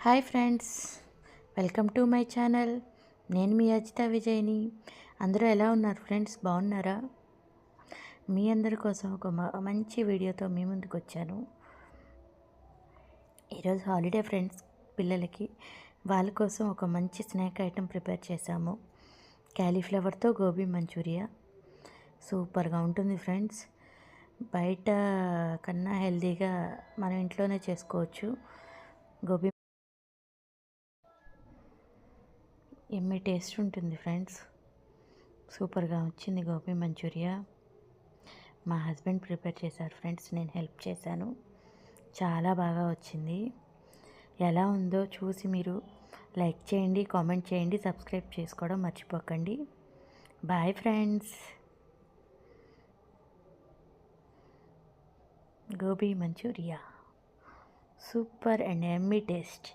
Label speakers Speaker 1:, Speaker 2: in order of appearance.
Speaker 1: Hi friends, welcome to my channel. నేను మీ అజిత విజయ్ని. అందరూ ఎలా ఉన్నారు ఫ్రెండ్స్? బాగున్నారా? మీ అందరి కోసం ఒక మంచి వీడియోతో మీ ముందుకు వచ్చాను. ఈరోజు హాలిడే ఫ్రెండ్స్, పిల్లలకి వాళ్ళ కోసం ఒక మంచి స్నాక్ ఐటెం ప్రిపేర్ చేశాము. క్యాలీఫ్లవర్తో గోబీ మంచూరియా సూపర్గా ఉంటుంది ఫ్రెండ్స్. బయట కన్నా హెల్తీగా మనం ఇంట్లోనే చేసుకోవచ్చు. గోబీ ఎమ్మి టేస్ట్ ఉంటుంది ఫ్రెండ్స్. సూపర్గా వచ్చింది గోబీ మంచూరియా. మా హస్బెండ్ ప్రిపేర్ చేశారు ఫ్రెండ్స్, నేను హెల్ప్ చేశాను. చాలా బాగా వచ్చింది. ఎలా ఉందో చూసి మీరు లైక్ చేయండి, కామెంట్ చేయండి, సబ్స్క్రైబ్ చేసుకోవడం మర్చిపోకండి. Bye friends. Gobi manchurian super and yummy taste.